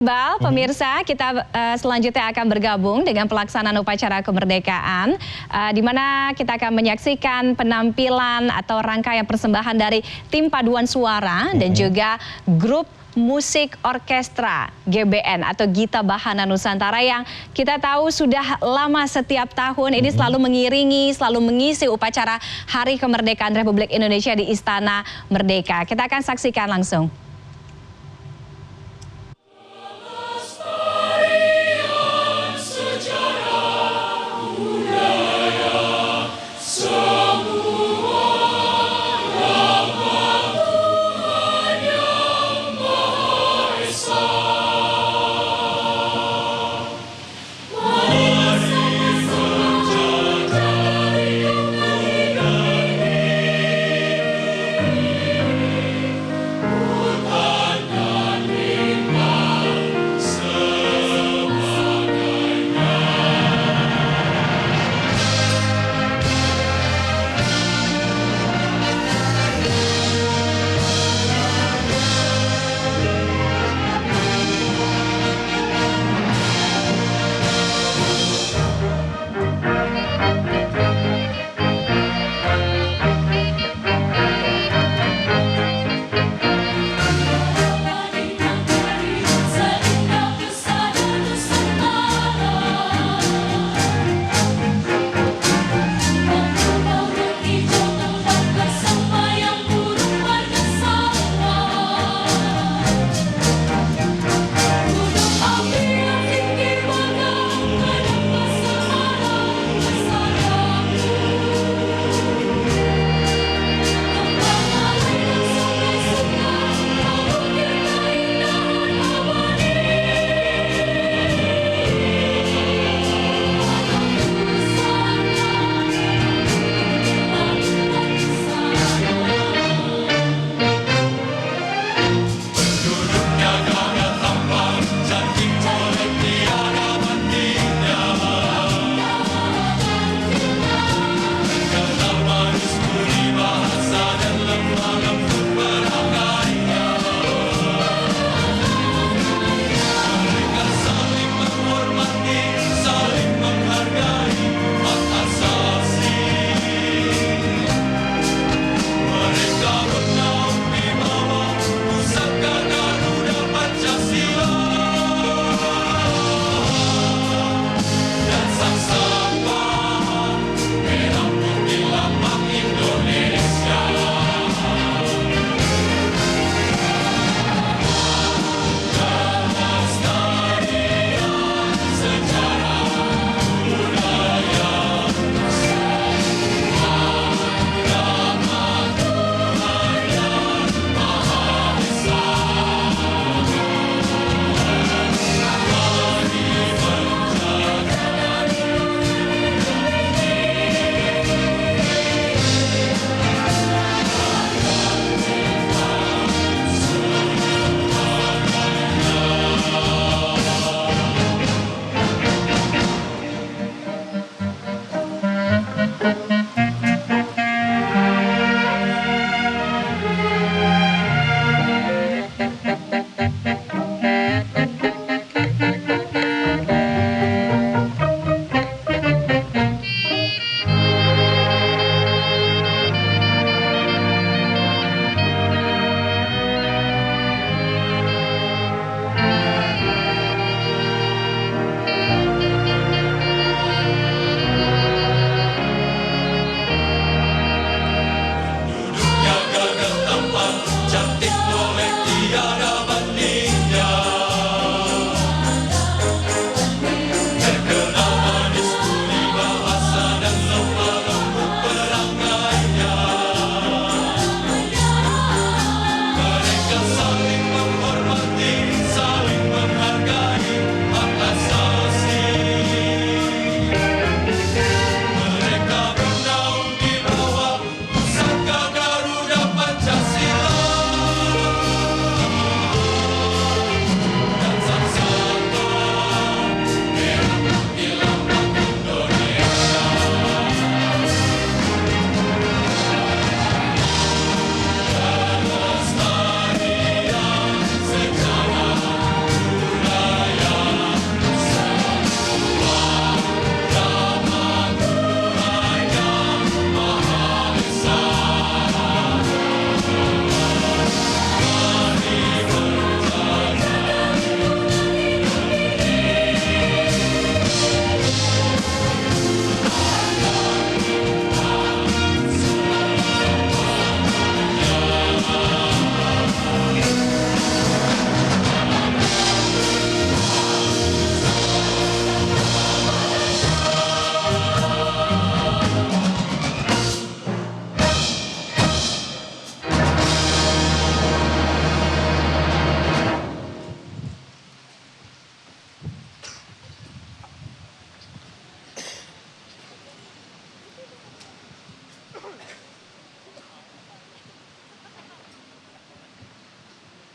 Bal, pemirsa, kita selanjutnya akan bergabung dengan pelaksanaan upacara kemerdekaan, di mana kita akan menyaksikan penampilan atau rangkaian persembahan dari tim paduan suara dan juga grup musik orkestra GBN atau Gita Bahana Nusantara yang kita tahu sudah lama setiap tahun ini selalu mengiringi, selalu mengisi upacara Hari Kemerdekaan Republik Indonesia di Istana Merdeka. Kita akan saksikan langsung.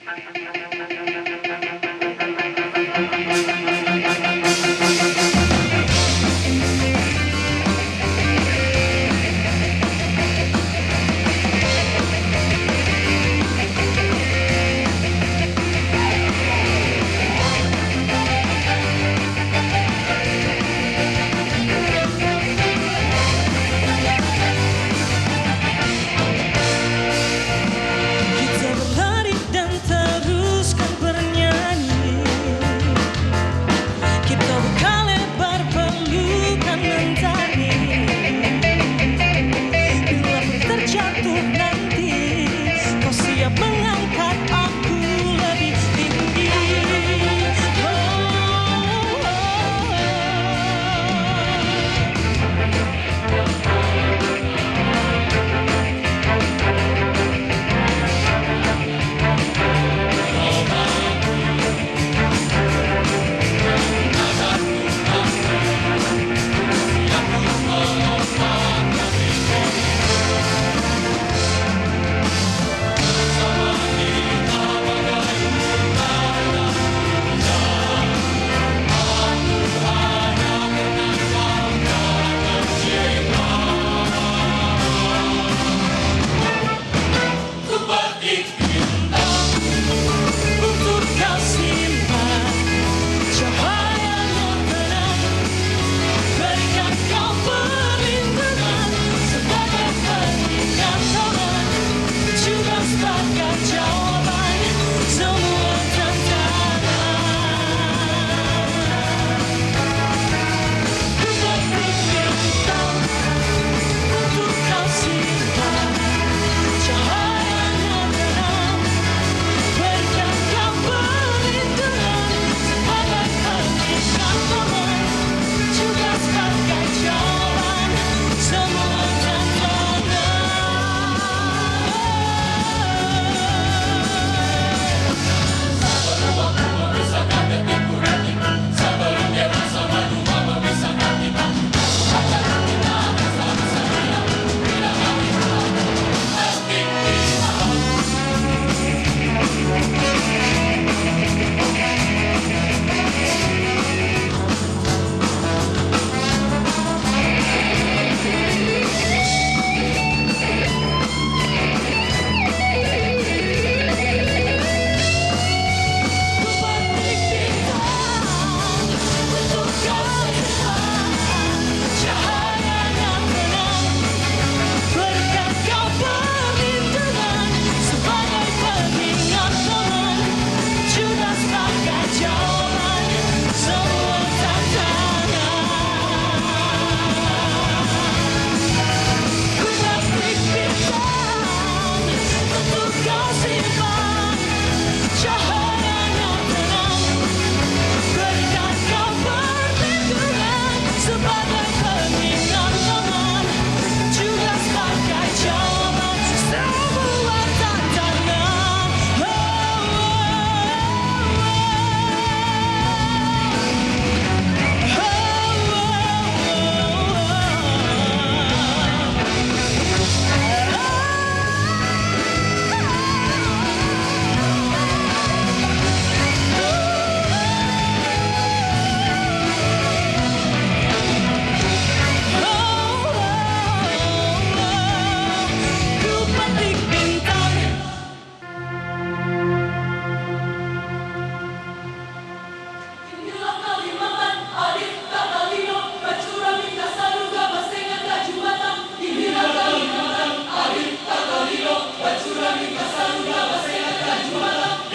Kita berlari dan teruskan bernyanyi. Kita buka lebar pelukan mentari. Bila pun terjatuh nanti, kau siap mengangkat aku lebih tinggi. Oh, oh, oh. Untuk kau simpan cahayanya tenang, berikan kau perlindungan sebagai pengingat Tuhan, juga sebagai jawaban semua tantangan. Ku berpikir bintang untuk kau simpan cahayanya tenang, berikan kau perlindungan sebagai pengingat Tuhan, juga sebagai jawaban semua tantangan.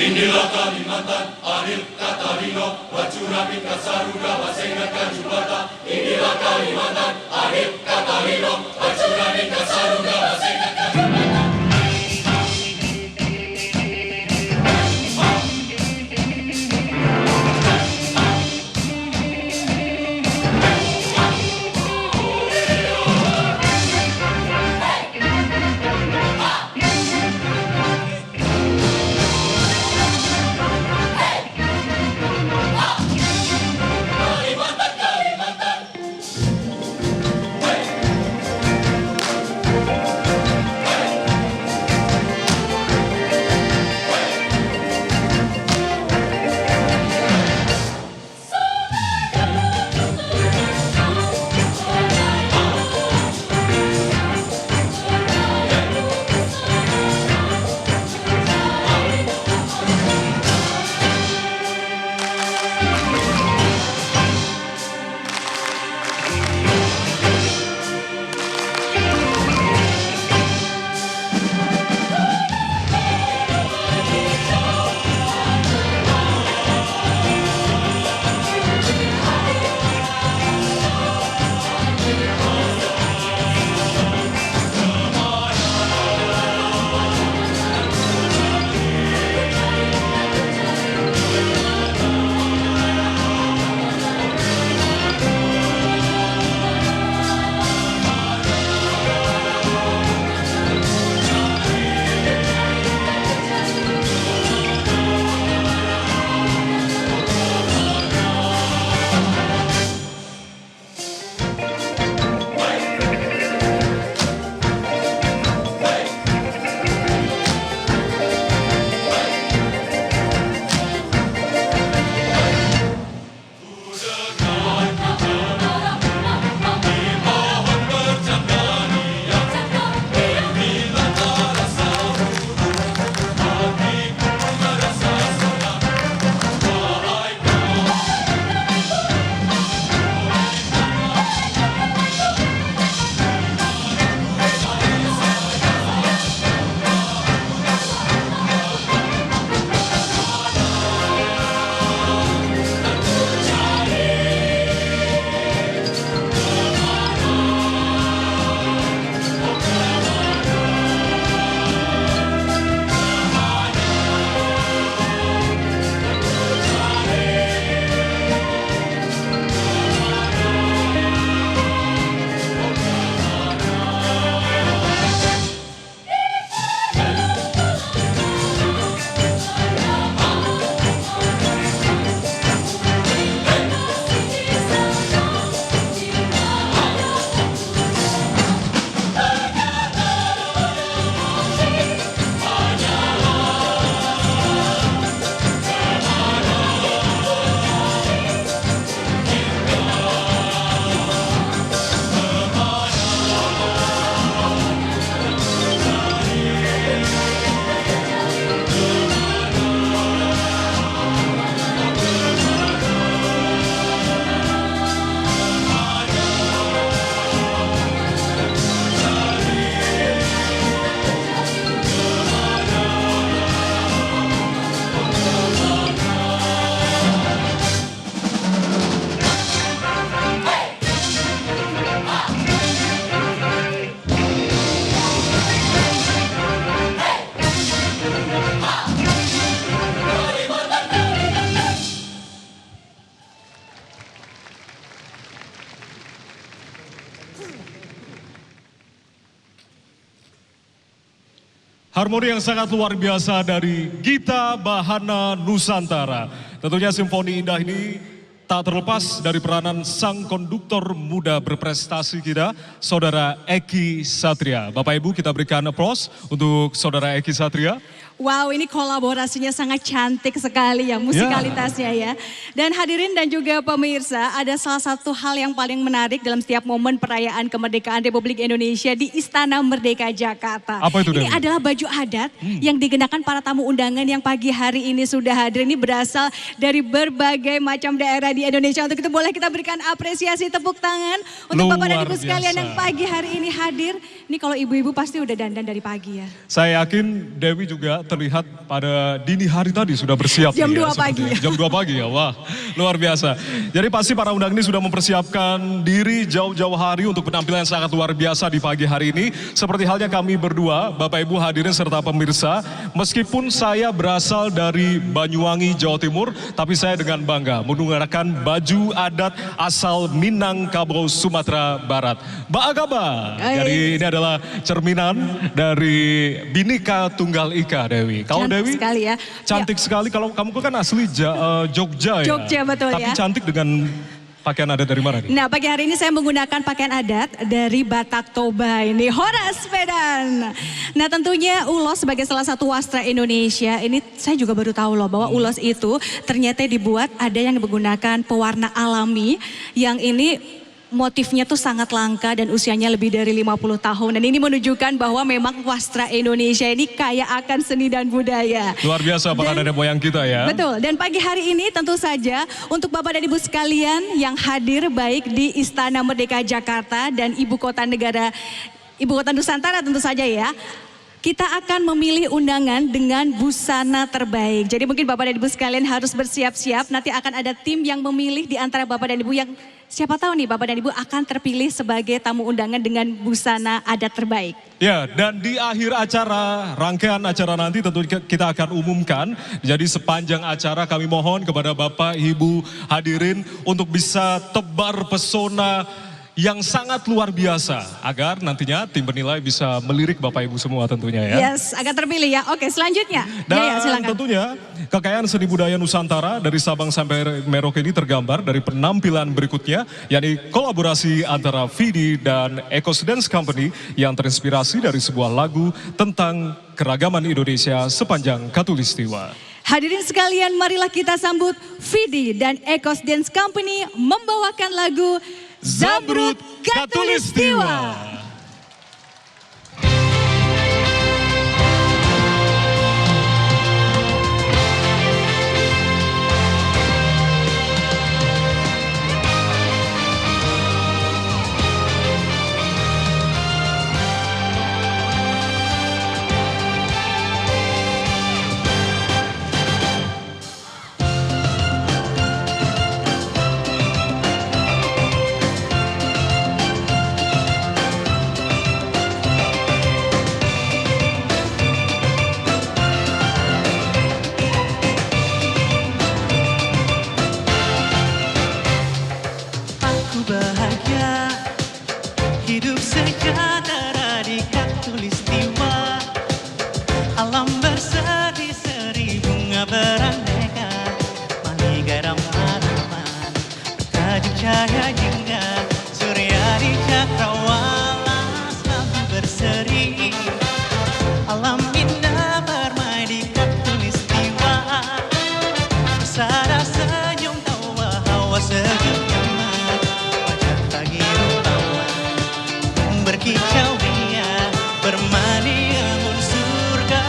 Inilah Kalimantan, adil kata Lino, Bacurapit Kasaruga, Basengat Kajubata. Inilah Kalimantan, adil kata Lino, Bacurapit Kasaruga, Basengat Kajubata. harmoni yang sangat luar biasa dari Gita Bahana Nusantara. Tentunya simfoni indah ini tak terlepas dari peranan sang konduktor muda berprestasi kita, Saudara Eki Satria. Bapak Ibu, kita berikan applause untuk Saudara Eki Satria. Wow, ini kolaborasinya sangat cantik sekali ya musikalitasnya ya. Dan hadirin dan juga pemirsa, ada salah satu hal yang paling menarik dalam setiap momen perayaan kemerdekaan Republik Indonesia di Istana Merdeka Jakarta. Apa itu, Ini Dewi? adalah baju adat yang digunakan para tamu undangan yang pagi hari ini sudah hadir. Ini berasal dari berbagai macam daerah di Indonesia. Untuk itu boleh kita berikan apresiasi tepuk tangan untuk Bapak dan Luar Ibu sekalian biasa. yang pagi hari ini hadir. Ini kalau ibu-ibu pasti udah dandan dari pagi ya. Saya yakin Dewi juga terlihat pada dini hari tadi sudah bersiap. Jam nih 2 pagi. sepertinya. Jam 2 pagi ya, wah luar biasa. Jadi pasti para undang ini sudah mempersiapkan diri jauh-jauh hari untuk penampilan yang sangat luar biasa di pagi hari ini. Seperti halnya kami berdua, Bapak Ibu hadirin serta pemirsa. Meskipun saya berasal dari Banyuwangi, Jawa Timur, tapi saya dengan bangga menggunakan baju adat asal Minangkabau, Sumatera Barat. Baagaba. Jadi ini adalah cerminan dari Bhinneka Tunggal Ika, Dewi. Kalau Cantik Dewi sekali ya. cantik sekali. Kalau kamu kan asli Jogja ya. Jogja, betul Tapi ya. cantik dengan pakaian adat dari mana nih? Nah, pagi hari ini saya menggunakan pakaian adat dari Batak Toba ini, Horas Medan. Nah, tentunya ulos sebagai salah satu wastra Indonesia, ini saya juga baru tahu loh bahwa ulos itu ternyata dibuat ada yang menggunakan pewarna alami yang ini motifnya tuh sangat langka dan usianya lebih dari 50 tahun. Dan ini menunjukkan bahwa memang wastra Indonesia ini kaya akan seni dan budaya. Luar biasa para nenek moyang kita ya. Betul, dan pagi hari ini tentu saja untuk Bapak dan Ibu sekalian yang hadir baik di Istana Merdeka Jakarta dan Ibu Kota Nusantara tentu saja ya. Kita akan memilih undangan dengan busana terbaik. Jadi mungkin Bapak dan Ibu sekalian harus bersiap-siap. Nanti akan ada tim yang memilih di antara Bapak dan Ibu yang siapa tahu nih Bapak dan Ibu akan terpilih sebagai tamu undangan dengan busana adat terbaik. Ya, dan di akhir acara, rangkaian acara nanti tentu kita akan umumkan. Jadi sepanjang acara kami mohon kepada Bapak, Ibu hadirin untuk bisa tebar pesona yang sangat luar biasa. Agar nantinya tim penilai bisa melirik Bapak Ibu semua tentunya ya. Yes, akan terpilih ya. Oke, selanjutnya. Dan Ya, silakan. tentunya kekayaan seni budaya Nusantara dari Sabang sampai Merauke ini tergambar dari penampilan berikutnya, yakni kolaborasi antara Vidi dan Ecos Dance Company yang terinspirasi dari sebuah lagu tentang keragaman Indonesia sepanjang Katulistiwa. Hadirin sekalian, marilah kita sambut Vidi dan Ecos Dance Company membawakan lagu Zamrud Katulistiwa. Aku bahagia hidup sejahtera di Katulistiwa. Alam berseri-seri bunga beraneka, mani garam tanaman bertajuk cahaya hingga surya di cakrawala selalu berseri. Alam indah bermain di Katulistiwa, bersara senyum tawa hawa sejuk nyaman, wajah pagi rupawan berkicau ria, bermani embun surga.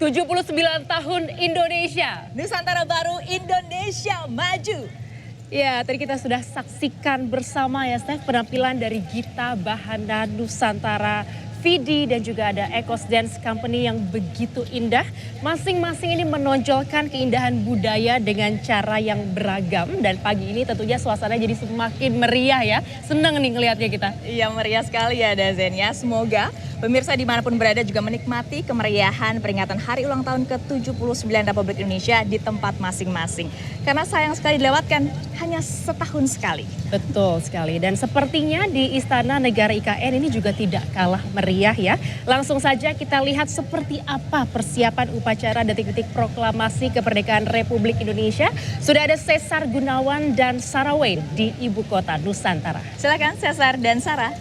79 tahun Indonesia. Nusantara baru, Indonesia maju. Ya, tadi kita sudah saksikan bersama ya Steph penampilan dari Gita Bahana Nusantara, Vidi dan juga ada Ecos Dance Company yang begitu indah. Masing-masing ini menonjolkan keindahan budaya dengan cara yang beragam. Dan pagi ini tentunya suasana jadi semakin meriah ya. Senang nih ngelihatnya kita. Iya meriah sekali ya Dazen ya. Semoga pemirsa dimanapun berada juga menikmati kemeriahan peringatan hari ulang tahun ke-79 Republik Indonesia di tempat masing-masing. Karena sayang sekali dilewatkan hanya setahun sekali. Betul sekali. Dan sepertinya di Istana Negara IKN ini juga tidak kalah meriah ya. Langsung saja kita lihat seperti apa persiapan upacara detik-detik proklamasi kemerdekaan Republik Indonesia. Sudah ada Cesar Gunawan dan Sarah Wayne di Ibu Kota Nusantara. Silakan Cesar dan Sarah.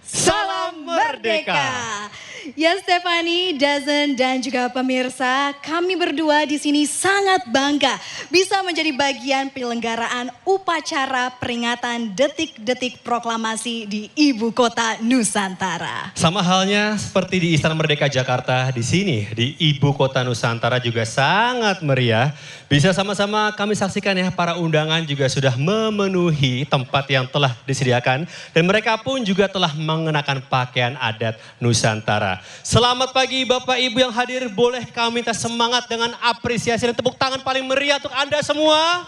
Salam Merdeka! Ya Stephanie, Dazen dan juga pemirsa, kami berdua di sini sangat bangga bisa menjadi bagian penyelenggaraan upacara peringatan detik-detik proklamasi di Ibu Kota Nusantara. Sama halnya seperti di Istana Merdeka Jakarta, di sini di Ibu Kota Nusantara juga sangat meriah. Bisa sama-sama kami saksikan ya, para undangan juga sudah memenuhi tempat yang telah disediakan dan mereka pun juga telah mengenakan pakaian adat Nusantara. Selamat pagi Bapak Ibu yang hadir, boleh kami minta semangat dengan apresiasi dan tepuk tangan paling meriah untuk Anda semua.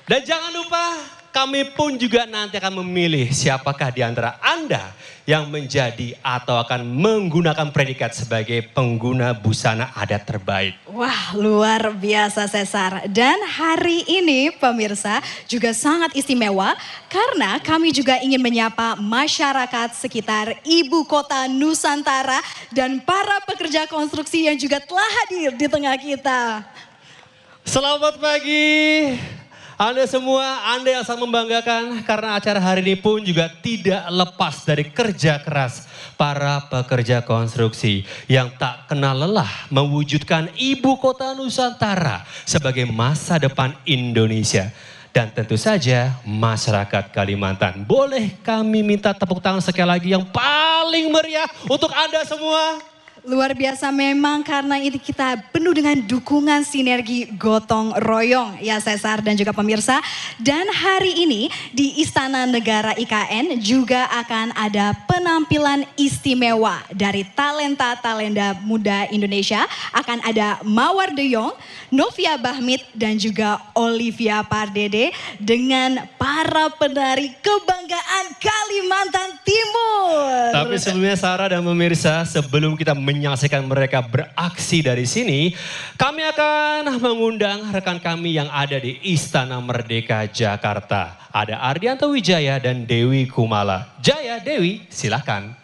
Dan jangan lupa kami pun juga nanti akan memilih siapakah di antara Anda yang menjadi atau akan menggunakan predikat sebagai pengguna busana adat terbaik. Wah, luar biasa Cesar. Dan hari ini pemirsa juga sangat istimewa karena kami juga ingin menyapa masyarakat sekitar Ibu Kota Nusantara dan para pekerja konstruksi yang juga telah hadir di tengah kita. Selamat pagi. Anda semua, Anda yang sangat membanggakan karena acara hari ini pun juga tidak lepas dari kerja keras para pekerja konstruksi yang tak kenal lelah mewujudkan Ibu Kota Nusantara sebagai masa depan Indonesia. Dan tentu saja masyarakat Kalimantan. Boleh kami minta tepuk tangan sekali lagi yang paling meriah untuk Anda semua. Luar biasa memang karena ini kita penuh dengan dukungan sinergi gotong royong ya Cesar dan juga pemirsa. Dan hari ini di Istana Negara IKN juga akan ada penampilan istimewa dari talenta-talenta muda Indonesia. Akan ada Mawar De Jong, Novia Bahmit dan juga Olivia Pardede dengan para penari kebanggaan Kalimantan Timur. Tapi sebelumnya Sarah dan pemirsa, sebelum kita menyaksikan mereka beraksi dari sini, kami akan mengundang rekan kami yang ada di Istana Merdeka Jakarta. Ada Ardianto Wijaya dan Dewi Kumala. Jaya, Dewi, silakan.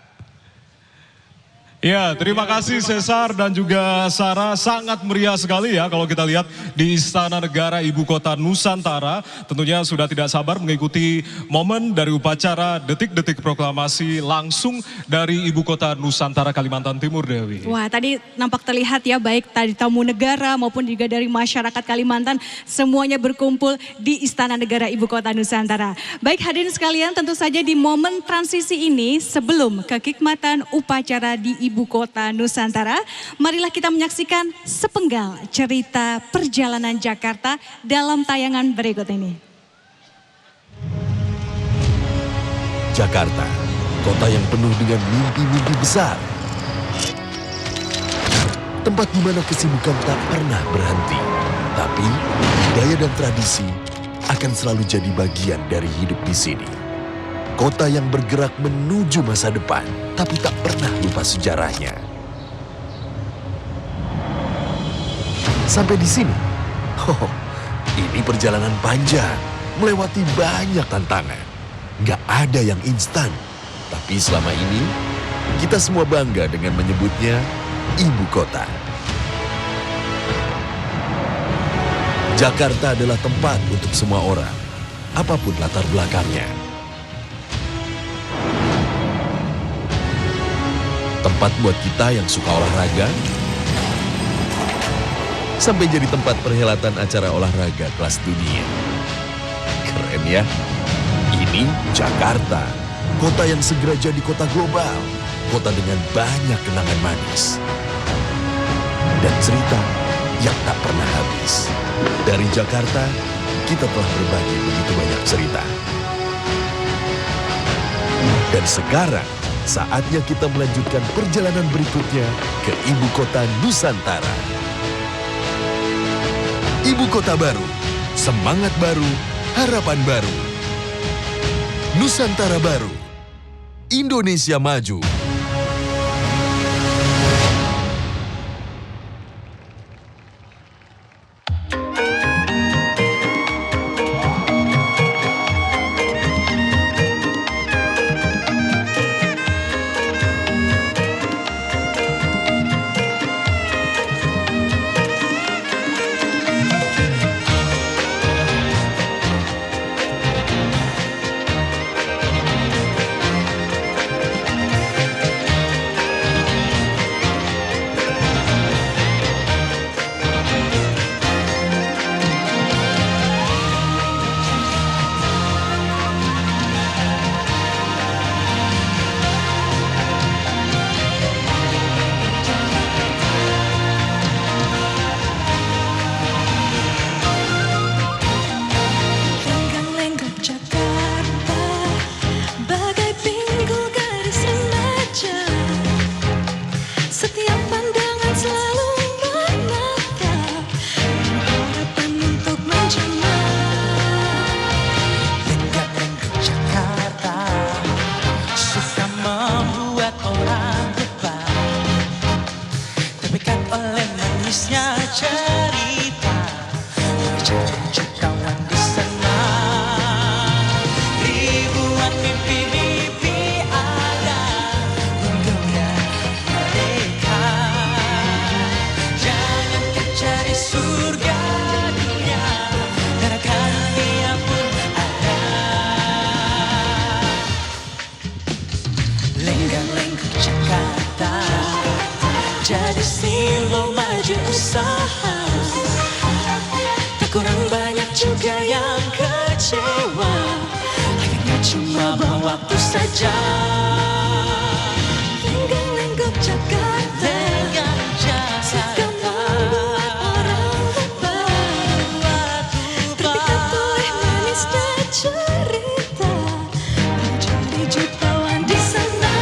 Ya, terima kasih Cesar dan juga Sarah. Sangat meriah sekali ya kalau kita lihat di Istana Negara Ibu Kota Nusantara. Tentunya sudah tidak sabar mengikuti momen dari upacara detik-detik proklamasi langsung dari Ibu Kota Nusantara Kalimantan Timur, Dewi. Wah, tadi nampak terlihat ya, baik tadi tamu negara maupun juga dari masyarakat Kalimantan, semuanya berkumpul di Istana Negara Ibu Kota Nusantara. Baik hadirin sekalian, tentu saja di momen transisi ini sebelum kehikmatan upacara di Ibu Kota Nusantara, marilah kita menyaksikan sepenggal cerita perjalanan Jakarta dalam tayangan berikut ini. Jakarta, kota yang penuh dengan mimpi-mimpi besar. Tempat di mana kesibukan tak pernah berhenti. Tapi budaya dan tradisi akan selalu jadi bagian dari hidup di sini. Kota yang bergerak menuju masa depan, tapi tak pernah lupa sejarahnya. Sampai di sini, ini perjalanan panjang, melewati banyak tantangan. Nggak ada yang instan, tapi selama ini kita semua bangga dengan menyebutnya Ibu Kota. Jakarta adalah tempat untuk semua orang, apapun latar belakangnya. Tempat buat kita yang suka olahraga, sampai jadi tempat perhelatan acara olahraga kelas dunia. Keren ya? Ini Jakarta, kota yang segera jadi kota global. kota dengan banyak kenangan manis dan cerita yang tak pernah habis. Dari Jakarta, kita telah berbagi begitu banyak cerita. Dan sekarang, saatnya kita melanjutkan perjalanan berikutnya ke Ibu Kota Nusantara. Ibu Kota baru, semangat baru, harapan baru. Nusantara baru, Indonesia maju. Lenggang-lenggang Jakarta jadi simbol maju usaha. Tak kurang banyak juga yang kecewa, akhirnya cuma buang waktu saja. Lenggang-lenggang Jakarta, suka membuat orang lupa, terpikat oleh manisnya cerita. Menjadi jutawan di sana,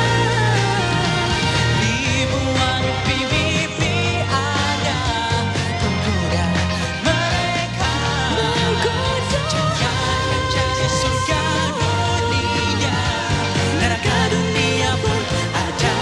ribuan mimpi ada menggoda mereka. Jangan menjadi surga dunia, neraka dunia pun ada.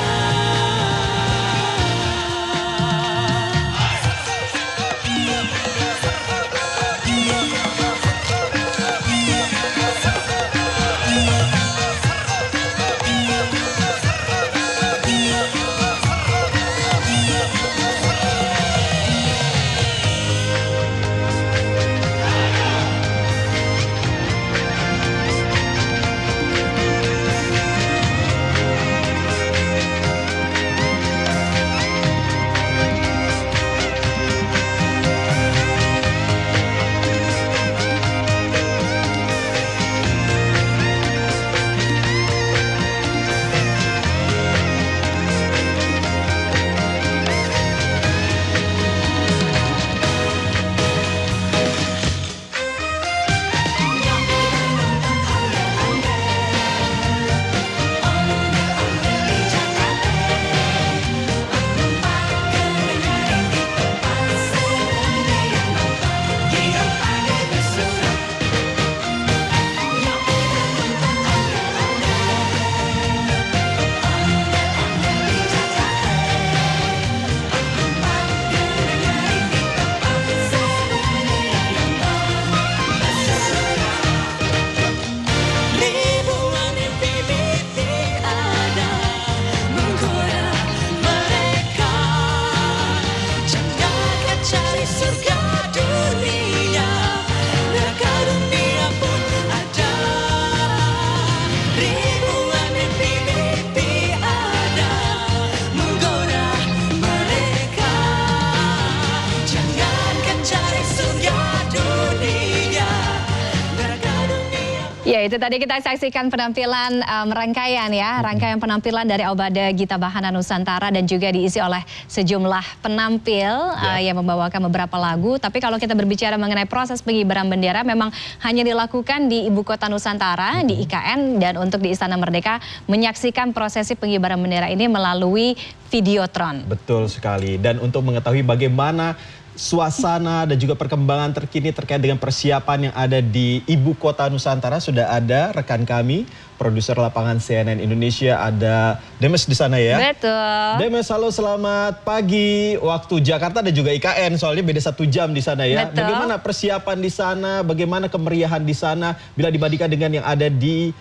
Ya, itu tadi kita saksikan penampilan rangkaian ya, rangkaian penampilan dari Aubade Gita Bahana Nusantara dan juga diisi oleh sejumlah penampil yang membawakan beberapa lagu. Tapi kalau kita berbicara mengenai proses pengibaran bendera memang hanya dilakukan di Ibu Kota Nusantara, di IKN, dan untuk di Istana Merdeka menyaksikan prosesi pengibaran bendera ini melalui videotron. Betul sekali. Dan untuk mengetahui bagaimana suasana dan juga perkembangan terkini terkait dengan persiapan yang ada di Ibu Kota Nusantara, sudah ada rekan kami, produser lapangan CNN Indonesia, ada Demes di sana ya. Betul. Demes, halo, selamat pagi waktu Jakarta dan juga IKN, soalnya beda 1 jam di sana ya. Betul. Bagaimana persiapan di sana, bagaimana kemeriahan di sana bila dibandingkan dengan yang ada di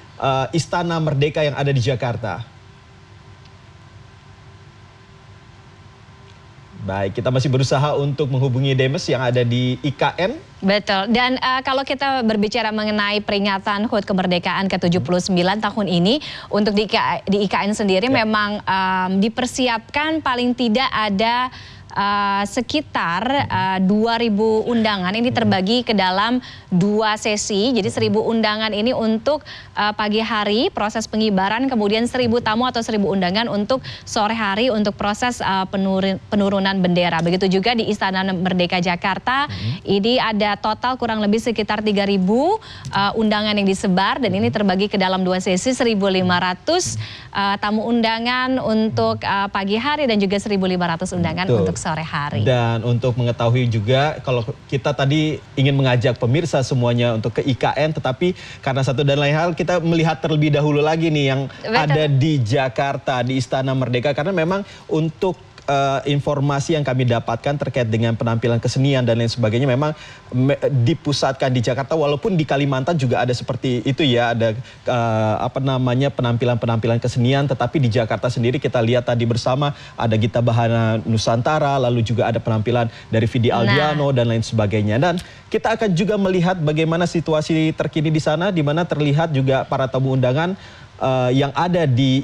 Istana Merdeka yang ada di Jakarta? Baik, kita masih berusaha untuk menghubungi Demes yang ada di IKN. Betul, dan kalau kita berbicara mengenai peringatan HUT kemerdekaan ke-79 tahun ini, untuk di IKN sendiri memang dipersiapkan paling tidak ada sekitar 2.000 undangan. Ini terbagi ke dalam 2 sesi, jadi 1.000 undangan ini untuk pagi hari proses pengibaran, kemudian 1.000 tamu atau 1.000 undangan untuk sore hari untuk proses penurunan bendera. Begitu juga di Istana Merdeka Jakarta, ini ada total kurang lebih sekitar 3.000 undangan yang disebar, dan ini terbagi ke dalam 2 sesi, 1.500 tamu undangan untuk pagi hari dan juga 1.500 undangan untuk sore hari. Dan untuk mengetahui juga, kalau kita tadi ingin mengajak pemirsa semuanya untuk ke IKN, tetapi karena satu dan lain hal kita melihat terlebih dahulu lagi nih yang ada di Jakarta, di Istana Merdeka, karena memang untuk informasi yang kami dapatkan terkait dengan penampilan kesenian dan lain sebagainya memang dipusatkan di Jakarta, walaupun di Kalimantan juga ada seperti itu ya, ada penampilan-penampilan kesenian, tetapi di Jakarta sendiri kita lihat tadi bersama ada Gita Bahana Nusantara, lalu juga ada penampilan dari Vidi Aldiano dan lain sebagainya. Dan kita akan juga melihat bagaimana situasi terkini di sana, di mana terlihat juga para tamu undangan yang ada di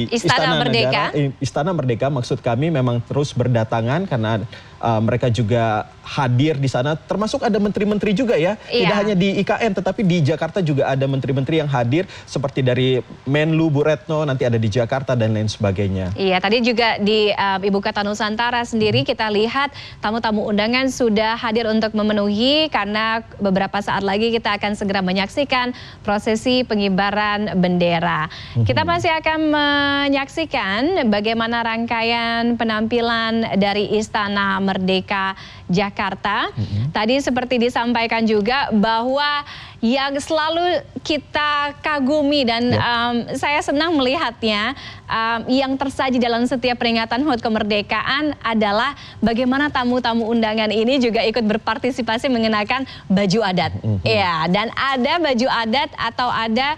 Istana Merdeka. Istana Merdeka maksud kami memang terus berdatangan karena mereka juga hadir di sana, termasuk ada menteri-menteri juga ya. Tidak hanya di IKN tetapi di Jakarta juga ada menteri-menteri yang hadir seperti dari Menlu Bu Retno nanti ada di Jakarta dan lain sebagainya. Iya, tadi juga di Ibu Kota Nusantara sendiri kita lihat tamu-tamu undangan sudah hadir untuk memenuhi, karena beberapa saat lagi kita akan segera menyaksikan prosesi pengibaran bendera. Kita masih akan menyaksikan bagaimana rangkaian penampilan dari Istana Merdeka Jakarta. Tadi seperti disampaikan juga bahwa yang selalu kita kagumi dan saya senang melihatnya, yang tersaji dalam setiap peringatan HUT kemerdekaan adalah bagaimana tamu-tamu undangan ini juga ikut berpartisipasi mengenakan baju adat. Ya, dan ada baju adat atau ada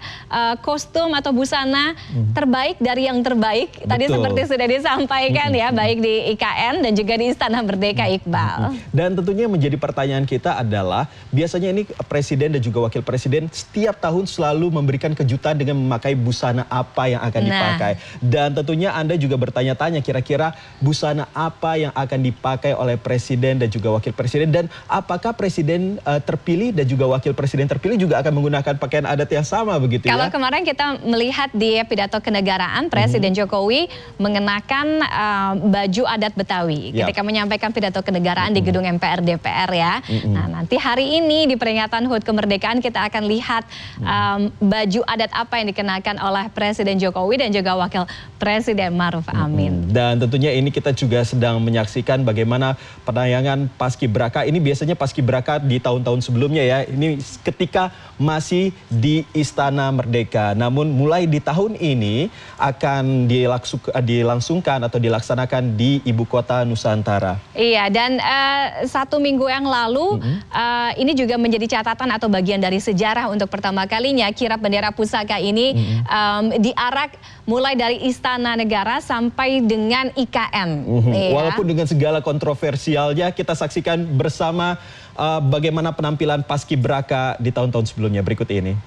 kostum atau busana terbaik dari yang terbaik. Tadi seperti sudah disampaikan ya, baik di IKN dan juga di Istana Merdeka, Iqbal. Dan tentunya menjadi pertanyaan kita adalah, biasanya ini Presiden dan juga Wakil Presiden setiap tahun selalu memberikan kejutan dengan memakai busana apa yang akan dipakai. Dan tentunya Anda juga bertanya-tanya kira-kira busana apa yang akan dipakai oleh Presiden dan juga Wakil Presiden, dan apakah Presiden terpilih dan juga Wakil Presiden terpilih juga akan menggunakan pakaian adat yang sama begitu ya? Kalau kemarin kita melihat di pidato kenegaraan Presiden Jokowi mengenakan baju adat Betawi ketika menyampaikan pidato kenegaraan di gedung MPR DPR ya. Nah, nanti hari ini di peringatan HUT kemerdekaan kita akan lihat baju adat apa yang dikenakan oleh Presiden Jokowi dan juga Wakil Presiden Ma'ruf Amin. Dan tentunya ini kita juga sedang menyaksikan bagaimana penayangan Paskibraka. Ini biasanya Paskibraka di tahun-tahun sebelumnya ya. Ini ketika masih di Istana Merdeka. Namun mulai di tahun ini akan dilangsungkan atau dilaksanakan di Ibu Kota Nusantara. Iya, dan 1 minggu yang lalu ini juga menjadi catatan atau bagian dari sejarah untuk pertama kalinya kirap bendera pusaka ini diarak mulai dari Istana Negara sampai dengan IKN. Walaupun dengan segala kontroversialnya, kita saksikan bersama bagaimana penampilan Paskibraka di tahun-tahun sebelumnya berikut ini.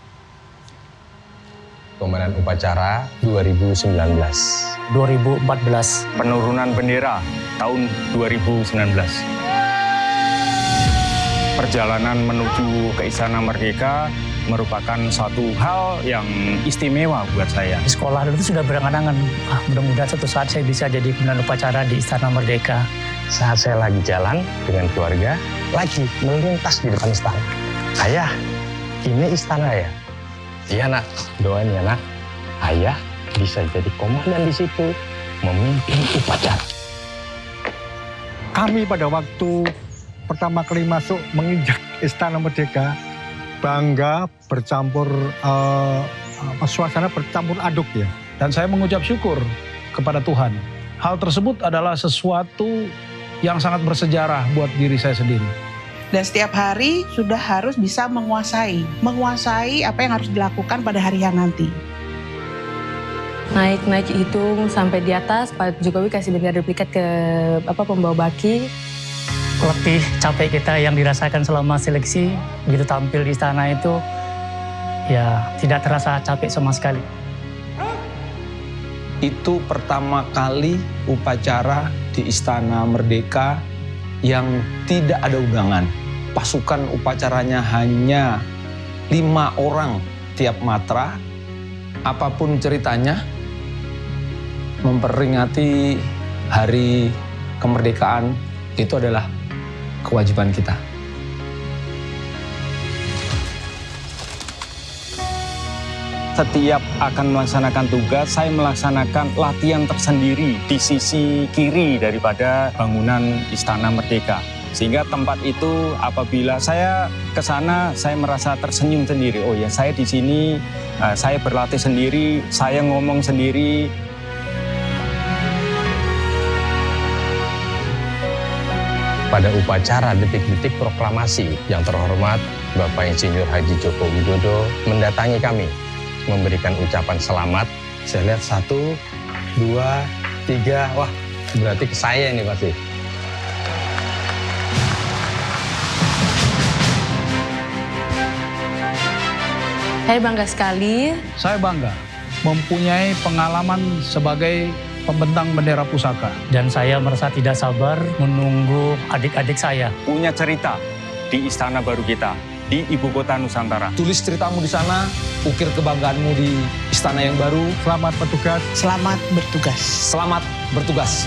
Komandan Upacara 2019. 2014. Penurunan bendera tahun 2019. Perjalanan menuju ke Istana Merdeka merupakan suatu hal yang istimewa buat saya. Di sekolah dulu itu sudah berangan-angan, mudah-mudahan suatu saat saya bisa jadi komandan upacara di Istana Merdeka. Saat saya lagi jalan dengan keluarga, lagi melintas di depan istana. Ayah, ini istana ya? Iya nak, doain ya nak. Ayah bisa jadi komandan di situ, memimpin upacara. Kami pada waktu pertama kali masuk menginjak Istana Merdeka, bangga bercampur, suasana bercampur aduk ya. Dan saya mengucap syukur kepada Tuhan. Hal tersebut adalah sesuatu yang sangat bersejarah buat diri saya sendiri. Dan setiap hari sudah harus bisa menguasai apa yang harus dilakukan pada hari yang nanti. Naik hitung sampai di atas, Pak Jokowi kasih bendera duplikat ke pembawa baki. Letih, capek kita yang dirasakan selama seleksi, begitu tampil di istana itu, ya tidak terasa capek sama sekali. Itu pertama kali upacara di Istana Merdeka yang tidak ada undangan. Pasukan upacaranya hanya 5 orang tiap matra. Apapun ceritanya, memperingati hari kemerdekaan itu adalah kewajiban kita. Setiap akan melaksanakan tugas, saya melaksanakan latihan tersendiri di sisi kiri daripada bangunan Istana Merdeka. Sehingga tempat itu apabila saya ke sana, saya merasa tersenyum sendiri. Oh ya, saya di sini, saya berlatih sendiri, saya ngomong sendiri. Pada upacara detik-detik proklamasi yang terhormat, Bapak Insinyur Haji Joko Widodo mendatangi kami, memberikan ucapan selamat. Saya lihat 1, 2, 3, wah berarti ke saya ini pasti. Saya bangga sekali. Saya bangga mempunyai pengalaman sebagai pembentang bendera pusaka. Dan saya merasa tidak sabar menunggu adik-adik saya. Punya cerita di istana baru kita, di ibu kota Nusantara. Tulis ceritamu di sana, ukir kebanggaanmu di istana yang baru. Selamat bertugas. Selamat bertugas. Selamat bertugas.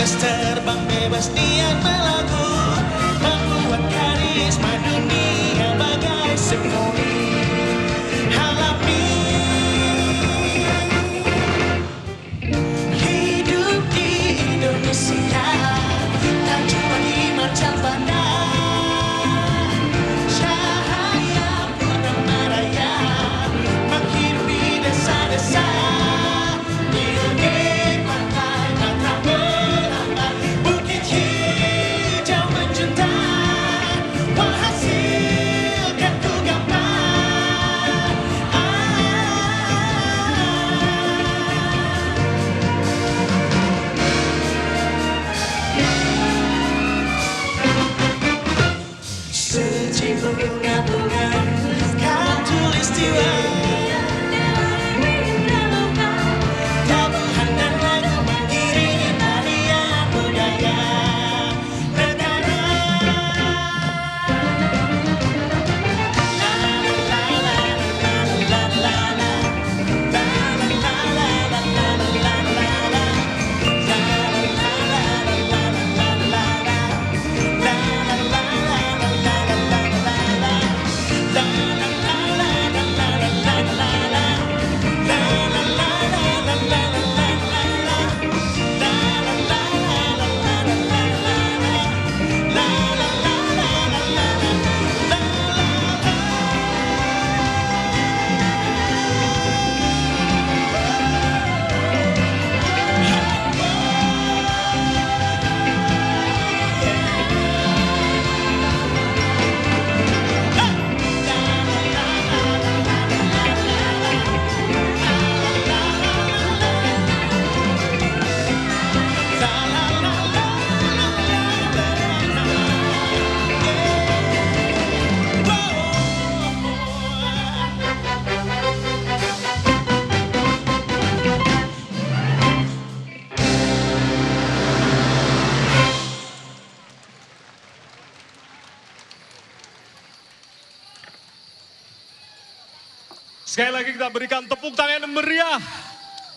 gas terbang bebas niat melagu, membuat karisma dunia bagai simfoni. Halapi hidup di Indonesia, tak cuma di macan banda, cahaya purnama raya menghidupi desa-desa. Bunga-bunga khatulistiwa, tabuhan dan lagu mengiringi tarian budaya negara. Sekali lagi kita berikan tepuk tangan yang meriah.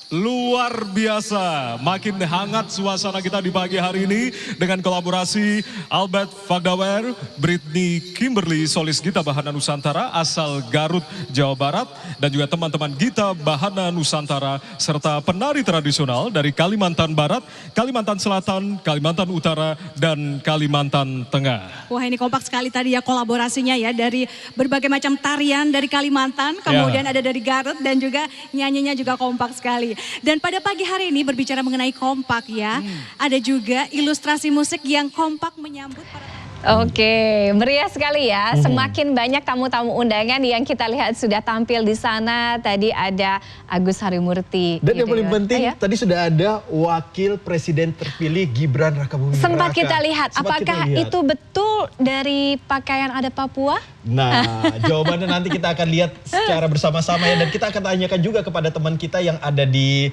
Luar biasa, makin hangat suasana kita di pagi hari ini dengan kolaborasi Albert Vagdawer, Britney Kimberly, solis Gita Bahana Nusantara asal Garut, Jawa Barat, dan juga teman-teman Gita Bahana Nusantara serta penari tradisional dari Kalimantan Barat, Kalimantan Selatan, Kalimantan Utara, dan Kalimantan Tengah. Wah, ini kompak sekali tadi ya kolaborasinya ya, dari berbagai macam tarian dari Kalimantan, kemudian ada dari Garut, dan juga nyanyinya juga kompak sekali. Dan pada pagi hari ini berbicara mengenai kompak ya, ada juga ilustrasi musik yang kompak menyambut para... Oke, meriah sekali ya. Semakin banyak tamu-tamu undangan yang kita lihat sudah tampil di sana. Tadi ada Agus Harimurti. Dan yang paling penting, tadi sudah ada Wakil Presiden terpilih Gibran Rakabuming Raka. Sempat kita lihat, apakah itu betul dari pakaian adat Papua? Nah, jawabannya nanti kita akan lihat secara bersama-sama ya. Dan kita akan tanyakan juga kepada teman kita yang ada di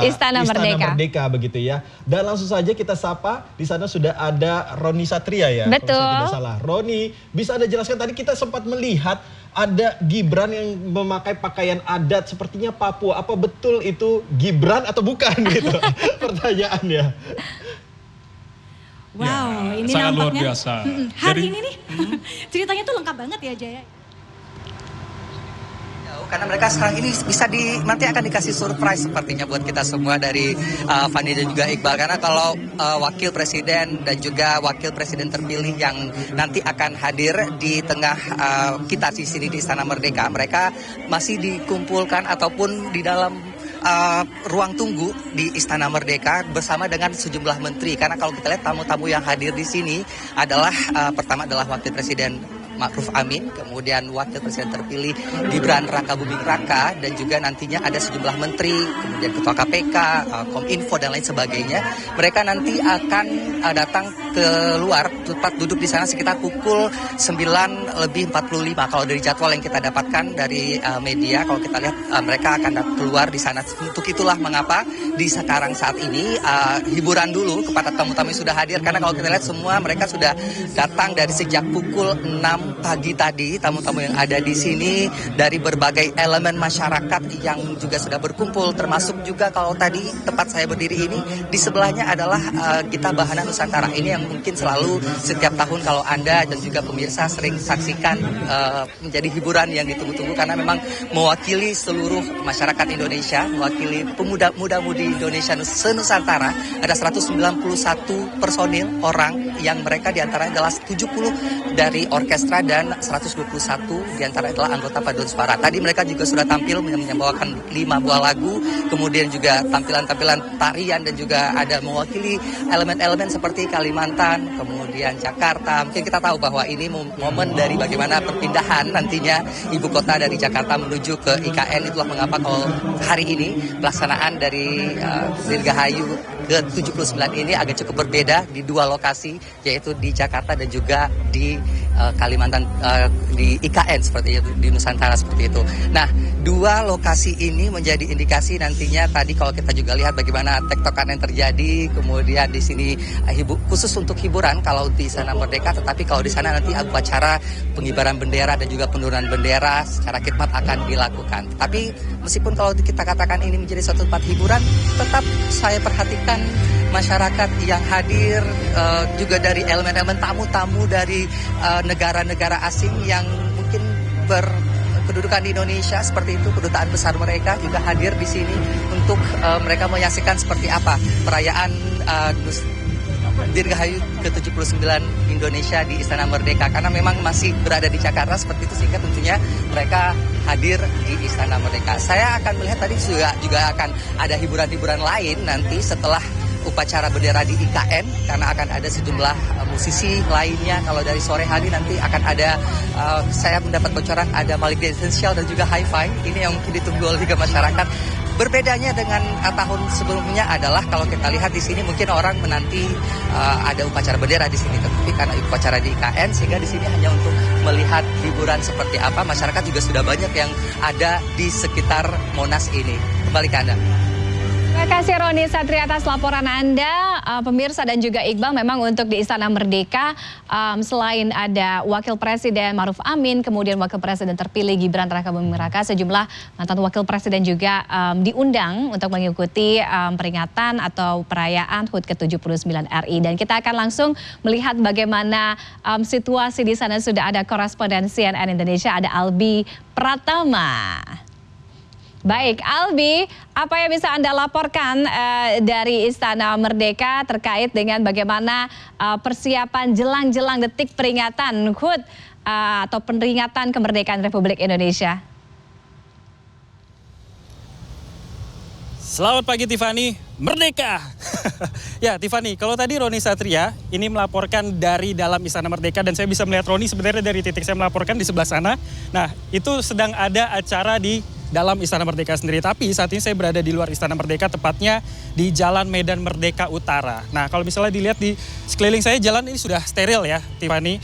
Istana Merdeka begitu ya. Dan langsung saja kita sapa, di sana sudah ada Roni Satria ya. Betul. Kalau saya tidak salah. Roni, bisa Anda jelaskan, tadi kita sempat melihat ada Gibran yang memakai pakaian adat sepertinya Papua. Apa betul itu Gibran atau bukan gitu? Pertanyaannya. Wow, ini sangat nampaknya luar biasa. Hari ini nih ceritanya tuh lengkap banget ya Jaya. Karena mereka sekarang ini bisa nanti akan dikasih surprise sepertinya buat kita semua dari Fandi dan juga Iqbal. Karena kalau wakil presiden dan juga wakil presiden terpilih yang nanti akan hadir di tengah kita di sini di Istana Merdeka, mereka masih dikumpulkan ataupun di dalam ruang tunggu di Istana Merdeka bersama dengan sejumlah menteri. Karena kalau kita lihat tamu-tamu yang hadir di sini adalah pertama adalah wakil presiden Ma'ruf Amin, kemudian wakil presiden terpilih Gibran Rakabuming Raka, dan juga nantinya ada sejumlah menteri, kemudian ketua KPK, Kominfo dan lain sebagainya. Mereka nanti akan datang keluar, tepat duduk di sana sekitar pukul 9:45. Kalau dari jadwal yang kita dapatkan dari media, kalau kita lihat mereka akan keluar di sana. Untuk itulah mengapa di sekarang saat ini hiburan dulu kepada tamu-tamu yang sudah hadir, karena kalau kita lihat semua mereka sudah datang dari sejak pukul 6 pagi tadi tamu-tamu yang ada di sini dari berbagai elemen masyarakat yang juga sudah berkumpul, termasuk juga kalau tadi tempat saya berdiri ini di sebelahnya adalah Gita Bahana Nusantara. Ini yang mungkin selalu setiap tahun kalau Anda dan juga pemirsa sering saksikan menjadi hiburan yang ditunggu-tunggu karena memang mewakili seluruh masyarakat Indonesia, mewakili pemuda-mudi Indonesia se-Nusantara. Ada 191 personil orang yang mereka diantaranya adalah 70 dari orkestra dan 121 diantaranya adalah anggota paduan suara. Tadi mereka juga sudah tampil membawakan 5 buah lagu, kemudian juga tampilan-tampilan tarian dan juga ada mewakili elemen-elemen seperti Kalimantan, kemudian Jakarta. Mungkin kita tahu bahwa ini momen dari bagaimana perpindahan nantinya ibu kota dari Jakarta menuju ke IKN. Itulah mengapa kalau hari ini pelaksanaan dari Dirgahayu ke-79 ini agak cukup berbeda di 2 lokasi, yaitu di Jakarta dan juga di Kalimantan, di IKN seperti itu, di Nusantara seperti itu. Nah, 2 lokasi ini menjadi indikasi nantinya tadi kalau kita juga lihat bagaimana tektokan yang terjadi, kemudian di sini khusus untuk hiburan kalau di Istana Merdeka, tetapi kalau di sana nanti upacara pengibaran bendera dan juga penurunan bendera secara khidmat akan dilakukan. Tapi meskipun kalau kita katakan ini menjadi suatu tempat hiburan, tetap saya perhatikan masyarakat yang hadir juga dari elemen-elemen tamu-tamu dari negara-negara asing yang mungkin berkedudukan di Indonesia seperti itu, kedutaan besar mereka juga hadir di sini untuk mereka menyaksikan seperti apa perayaan Dirgahayu ke-79 Indonesia di Istana Merdeka, karena memang masih berada di Jakarta seperti itu sehingga tentunya mereka hadir di Istana Merdeka. Saya akan melihat tadi juga akan ada hiburan-hiburan lain nanti setelah upacara bendera di IKN, karena akan ada sejumlah musisi lainnya. Kalau dari sore hari nanti akan ada, saya mendapat bocoran ada Malik The Essential dan juga Hi-Fi. Ini yang mungkin ditunggu oleh juga masyarakat. Berbedanya dengan tahun sebelumnya adalah kalau kita lihat di sini mungkin orang menanti ada upacara bendera di sini, tetapi karena upacara di IKN sehingga di sini hanya untuk melihat hiburan seperti apa. Masyarakat juga sudah banyak yang ada di sekitar Monas ini. Kembali ke Anda. Terima kasih Roni Satria atas laporan Anda. Pemirsa dan juga Iqbal, memang untuk di Istana Merdeka selain ada Wakil Presiden Maruf Amin, kemudian Wakil Presiden terpilih Gibran Rakabuming Raka, sejumlah mantan Wakil Presiden juga diundang untuk mengikuti peringatan atau perayaan HUT ke-79 RI. Dan kita akan langsung melihat bagaimana situasi di sana. Sudah ada koresponden CNN Indonesia, ada Albi Pratama. Baik, Albi, apa yang bisa Anda laporkan dari Istana Merdeka terkait dengan bagaimana persiapan jelang-jelang detik peringatan HUT atau peringatan kemerdekaan Republik Indonesia? Selamat pagi Tiffany, Merdeka! Ya Tiffany, kalau tadi Roni Satria ini melaporkan dari dalam Istana Merdeka dan saya bisa melihat Roni sebenarnya dari titik saya melaporkan di sebelah sana. Nah, itu sedang ada acara di dalam Istana Merdeka sendiri. Tapi saat ini saya berada di luar Istana Merdeka, tepatnya di Jalan Medan Merdeka Utara. Nah, kalau misalnya dilihat di sekeliling saya, jalan ini sudah steril ya, Tiffany.